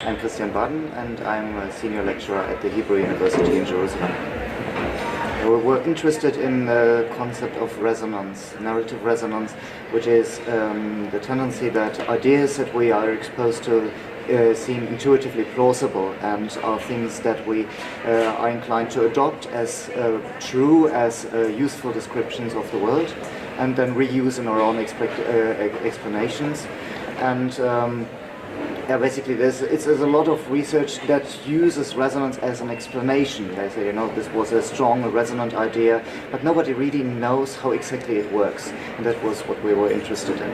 I'm Baden, and I'm a senior lecturer at the Hebrew University in Jerusalem. We're interested in the concept of resonance, narrative resonance, which is the tendency that ideas that we are exposed to seem intuitively plausible and are things that we are inclined to adopt as true, as useful descriptions of the world, and then reuse in our own explanations. And basically, there's a lot of research that uses resonance as an explanation. They say, this was a strong, resonant idea, but nobody really knows how exactly it works. And that was what we were interested in.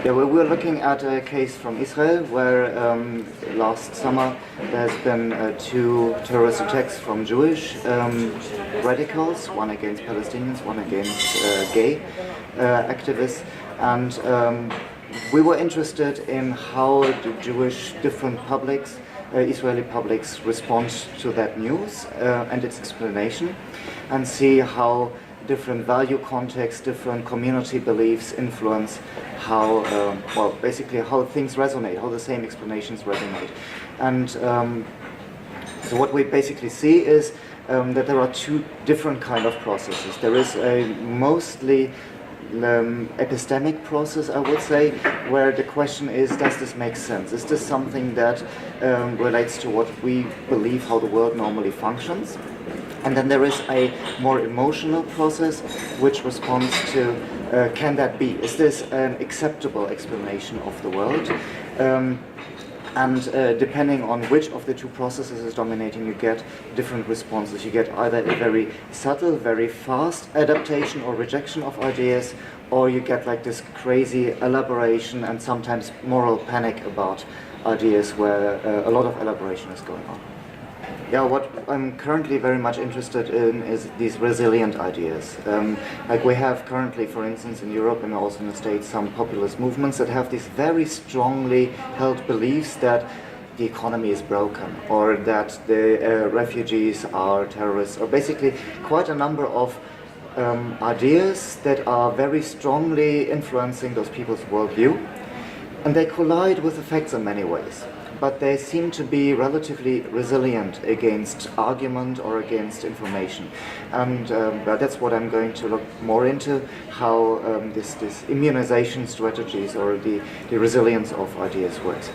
We were looking at a case from Israel where last summer there's been two terrorist attacks from Jewish radicals, one against Palestinians, one against gay activists. And we were interested in how the Jewish different publics, Israeli publics, respond to that news and its explanation, and see how different value contexts, different community beliefs influence how, basically how things resonate, how the same explanations resonate. And so what we basically see is that there are two different kind of processes. There is a mostly epistemic process, I would say, where the question is, does this make sense? Is this something that relates to what we believe how the world normally functions? And then there is a more emotional process which responds to, can that be? Is this an acceptable explanation of the world? And depending on which of the two processes is dominating, you get different responses. You get either a very subtle, very fast adaptation or rejection of ideas, or you get like this crazy elaboration and sometimes moral panic about ideas where a lot of elaboration is going on. Yeah, what I'm currently very much interested in is these resilient ideas. Like we have currently, for instance, in Europe and also in the States, some populist movements that have these very strongly held beliefs that the economy is broken, or that the refugees are terrorists, or basically quite a number of ideas that are very strongly influencing those people's worldview. And they collide with the facts in many ways, but they seem to be relatively resilient against argument or against information. And that's what I'm going to look more into, how this immunization strategies or the resilience of ideas works.